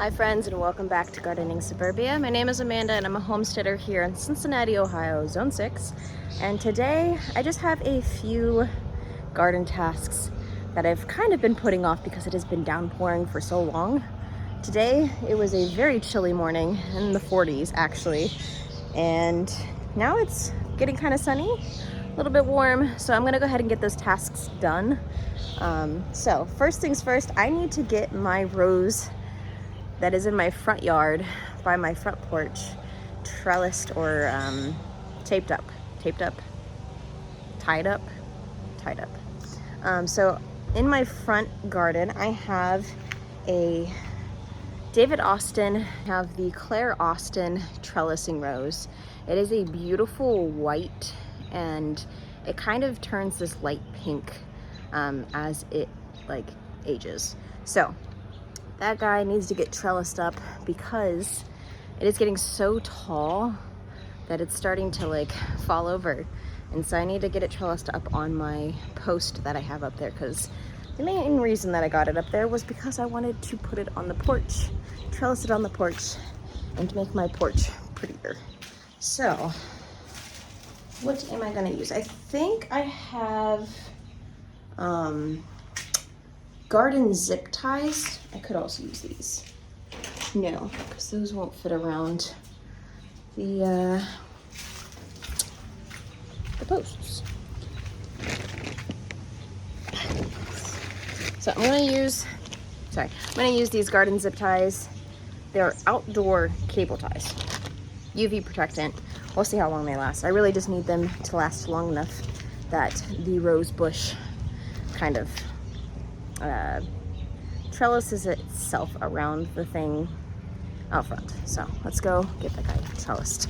Hi friends, and welcome back to Gardening Suburbia. My name is Amanda and I'm a homesteader here in Cincinnati, Ohio, Zone 6. And today I just have a few garden tasks that I've kind of been putting off because it has been downpouring for so long. Today it was a very chilly morning, in the 40s actually, and now it's getting kind of sunny, a little bit warm, so I'm gonna go ahead and get those tasks done. So first things first, I need to get my rose that is in my front yard by my front porch trellised or tied up. So in my front garden I have a David Austin, have the Claire Austin trellising rose. It is a beautiful white and it kind of turns this light pink as it ages. So that guy needs to get trellised up because it is getting so tall that it's starting to fall over. And so I need to get it trellised up on my post that I have up there, because the main reason that I got it up there was because I wanted to put it on the porch, trellis it on the porch, and to make my porch prettier. So what am I gonna use? I think I have garden zip ties. I could also use these. No, because those won't fit around the posts. So I'm gonna use these garden zip ties. They're outdoor cable ties, UV protectant. We'll see how long they last. I really just need them to last long enough that the rose bush kind of trellises itself around the thing out front. So let's go get that guy trellised.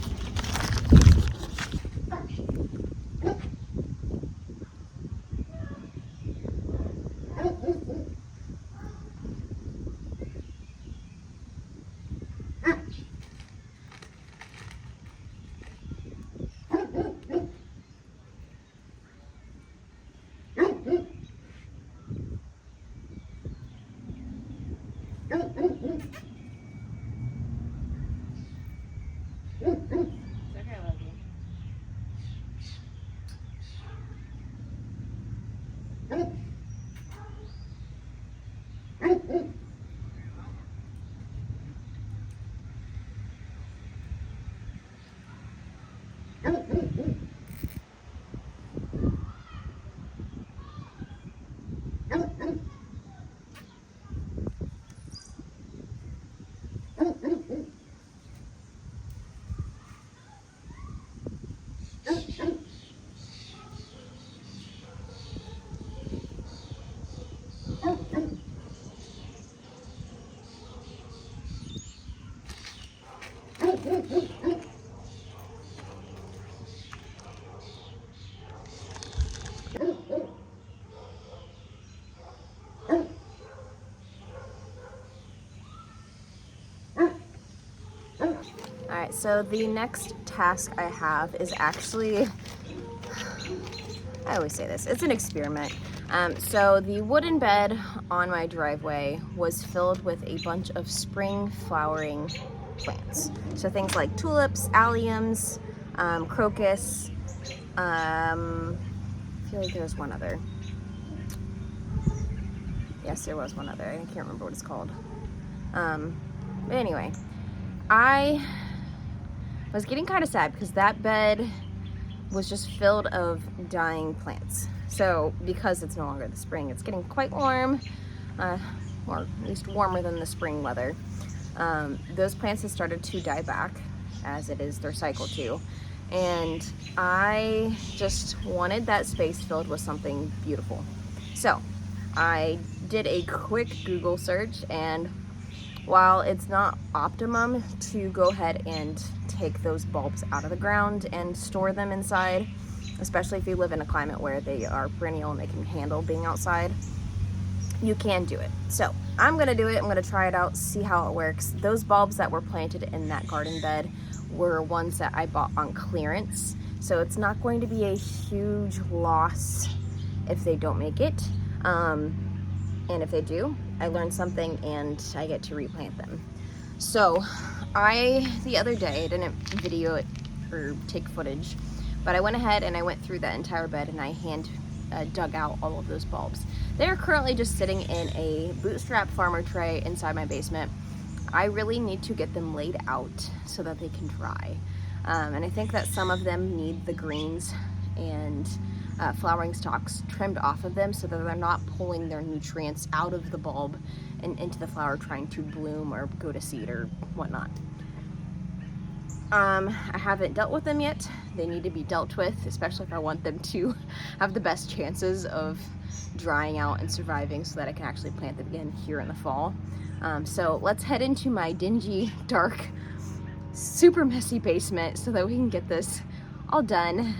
Alright, so the next task I have is actually, I always say this, it's an experiment. So the wooden bed on my driveway was filled with a bunch of spring flowering plants. So things like tulips, alliums, crocus, I feel like there was one other. Yes, there was one other. I can't remember what it's called. But anyway, I was getting kind of sad because that bed was just filled of dying plants. So because it's no longer the spring, it's getting quite warm, or at least warmer than the spring weather. Those plants have started to die back, as it is their cycle too. And I just wanted that space filled with something beautiful. So I did a quick Google search, and while it's not optimum to go ahead and take those bulbs out of the ground and store them inside, especially if you live in a climate where they are perennial and they can handle being outside, you can do it. So I'm gonna do it. I'm gonna try it out, see how it works. Those bulbs that were planted in that garden bed were ones that I bought on clearance, so it's not going to be a huge loss if they don't make it. And if they do, I learned something and I get to replant them. So the other day, I didn't video it or take footage, but I went ahead and I went through that entire bed and I hand dug out all of those bulbs. They're currently just sitting in a bootstrap farmer tray inside my basement. I really need to get them laid out so that they can dry. And I think that some of them need the greens and flowering stalks trimmed off of them so that they're not pulling their nutrients out of the bulb and into the flower trying to bloom or go to seed or whatnot. I haven't dealt with them yet. They need to be dealt with, especially if I want them to have the best chances of drying out and surviving so that I can actually plant them again here in the fall. So let's head into my dingy, dark, super messy basement so that we can get this all done.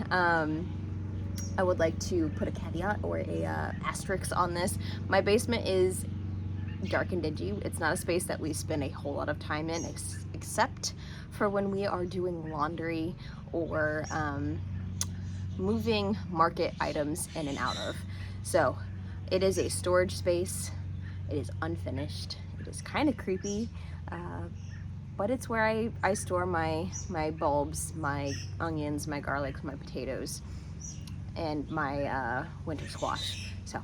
I would like to put a caveat or a asterisk on this. My basement is dark and dingy. It's not a space that we spend a whole lot of time in, except for when we are doing laundry or moving market items in and out of. So it is a storage space. It is unfinished. It is kind of creepy, but it's where I store my bulbs, my onions, my garlic, my potatoes, and my winter squash. So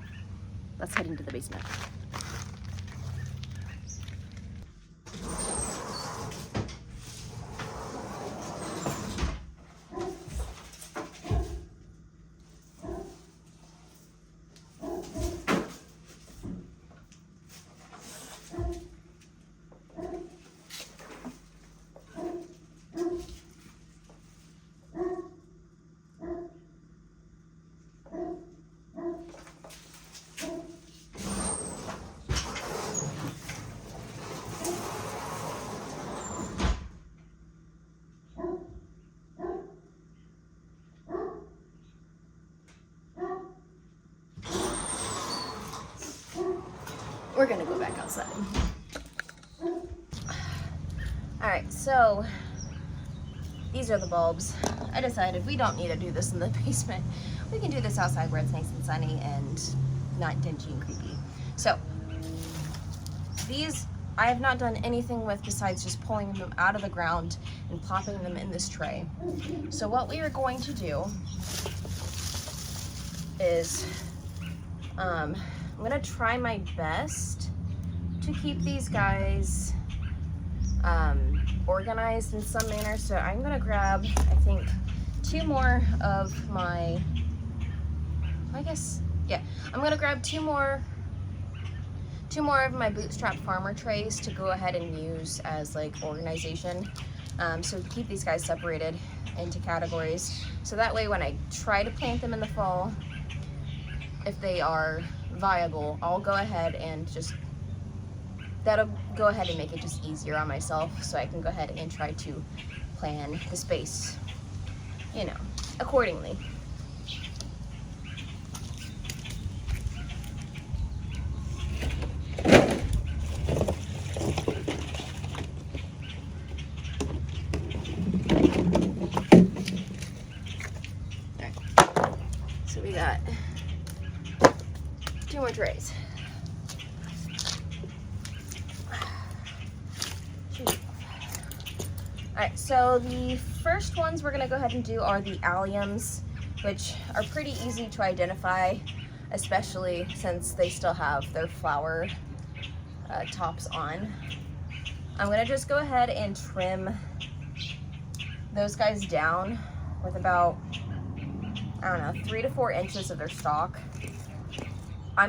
let's head into the basement. We're gonna go back outside. Alright, so these are the bulbs. I decided we don't need to do this in the basement. We can do this outside where it's nice and sunny and not dingy and creepy. So these I have not done anything with besides just pulling them out of the ground and plopping them in this tray. So what we are going to do is I'm gonna try my best to keep these guys organized in some manner. So I'm gonna grab, I think, two more of my, I'm gonna grab two more of my bootstrap farmer trays to go ahead and use as like organization. So keep these guys separated into categories. So that way when I try to plant them in the fall, if they are viable, I'll go ahead and that'll go ahead and make it just easier on myself, so I can go ahead and try to plan the space, accordingly. So we got two more trays. Alright, so the first ones we're going to go ahead and do are the alliums, which are pretty easy to identify, especially since they still have their flower tops on. I'm going to just go ahead and trim those guys down with about, 3 to 4 inches of their stalk. I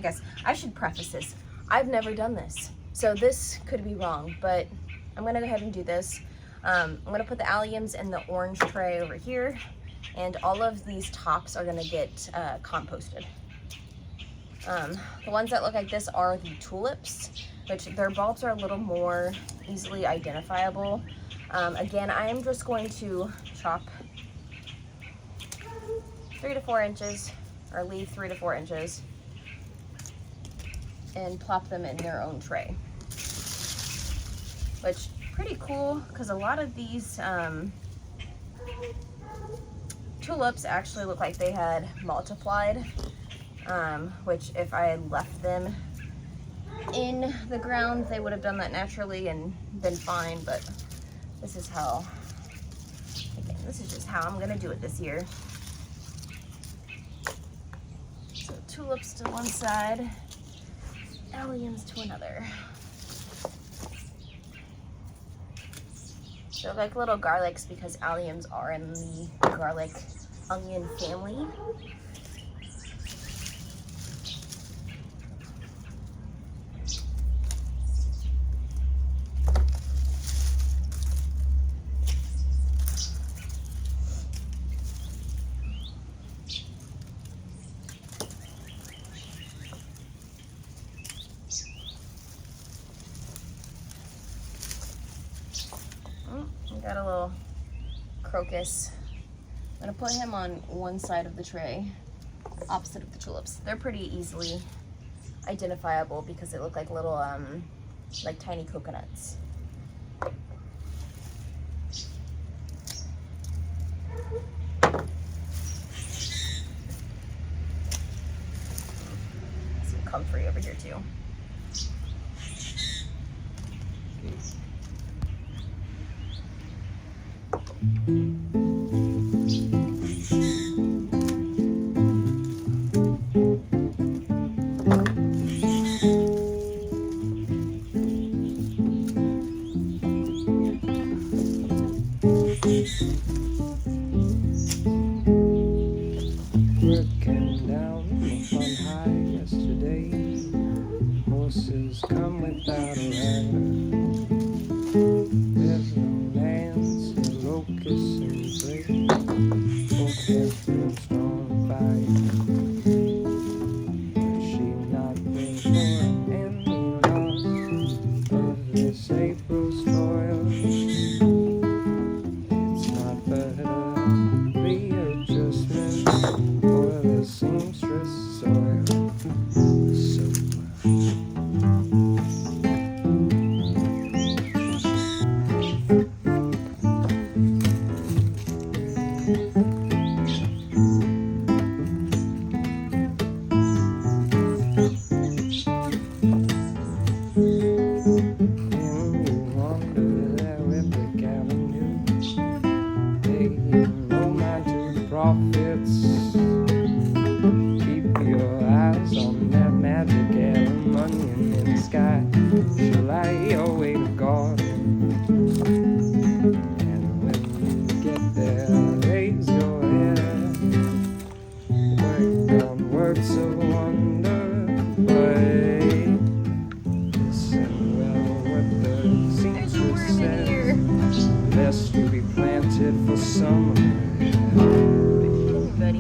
guess I should preface this. I've never done this, so this could be wrong, but I'm gonna go ahead and do this. I'm gonna put the alliums in the orange tray over here, and all of these tops are gonna get composted. The ones that look like this are the tulips, which their bulbs are a little more easily identifiable. Again, I am just going to chop 3 to 4 inches, or leave 3 to 4 inches, and plop them in their own tray. Which, pretty cool, because a lot of these tulips actually look like they had multiplied, which if I had left them in the ground, they would have done that naturally and been fine, but this is how, again, this is just how I'm gonna do it this year. So tulips to one side, alliums to another. They're like little garlics because alliums are in the garlic onion family. Got a little crocus. I'm gonna put him on one side of the tray, opposite of the tulips. They're pretty easily identifiable because they look like little, like tiny coconuts. Some comfrey over here too. Working down from high yesterday, horses come without a rider. There's no man's a locust and play, both have been strong fire. She not been for any loss of this April's toil. It's not but a readjustment for the seamstress soil. So when you wander that Republic Avenue, pay no mind to the prophets. Keep your eyes on that magic onion in the sky. She'll lie your way to God. And when you get there, raise your head. Work on words of wonder. Wait, listen well what the There's a seamstress worm in says. here. Lest you be planted for summer. Buddy.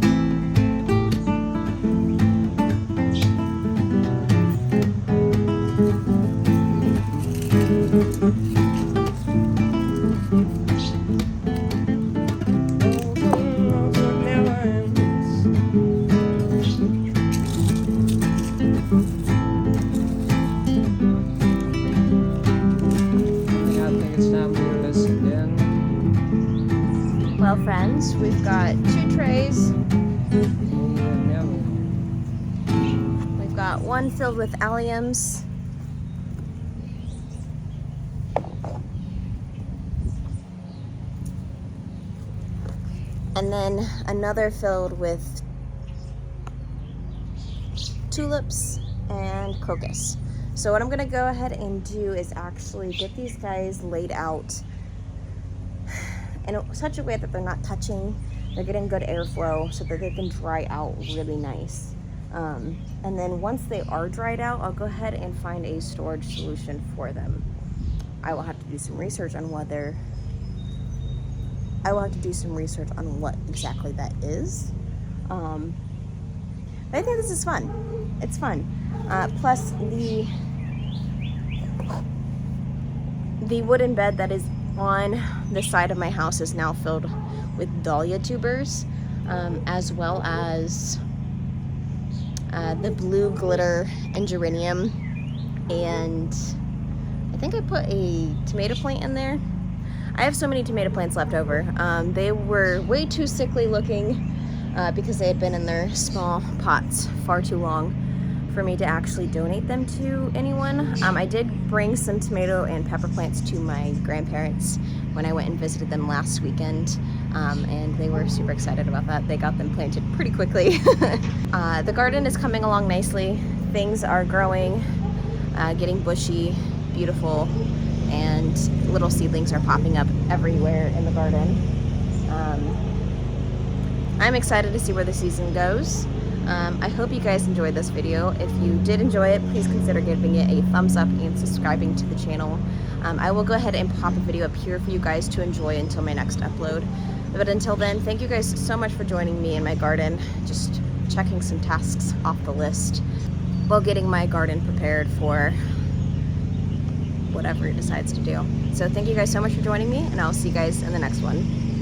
Those are never ends. I think it's time we listen in. Well, friends, we've got 2 trays. We've got one filled with alliums. And then another filled with tulips and crocus. So what I'm gonna go ahead and do is actually get these guys laid out in such a way that they're not touching. They're getting good airflow so that they can dry out really nice. And then once they are dried out, I'll go ahead and find a storage solution for them. I will have to do some research on what exactly that is. But I think this is fun. It's fun. Plus the wooden bed that is on the side of my house is now filled with dahlia tubers, as well as the blue glitter and geranium, and I think I put a tomato plant in there. I have so many tomato plants left over. They were way too sickly looking because they had been in their small pots far too long for me to actually donate them to anyone. I did bring some tomato and pepper plants to my grandparents when I went and visited them last weekend, and they were super excited about that. They got them planted pretty quickly. The garden is coming along nicely. Things are growing, getting bushy, beautiful, and little seedlings are popping up everywhere in the garden. I'm excited to see where the season goes. I hope you guys enjoyed this video. If you did enjoy it, please consider giving it a thumbs up and subscribing to the channel. I will go ahead and pop a video up here for you guys to enjoy until my next upload. But until then, thank you guys so much for joining me in my garden, just checking some tasks off the list while getting my garden prepared for whatever it decides to do. So thank you guys so much for joining me, and I'll see you guys in the next one.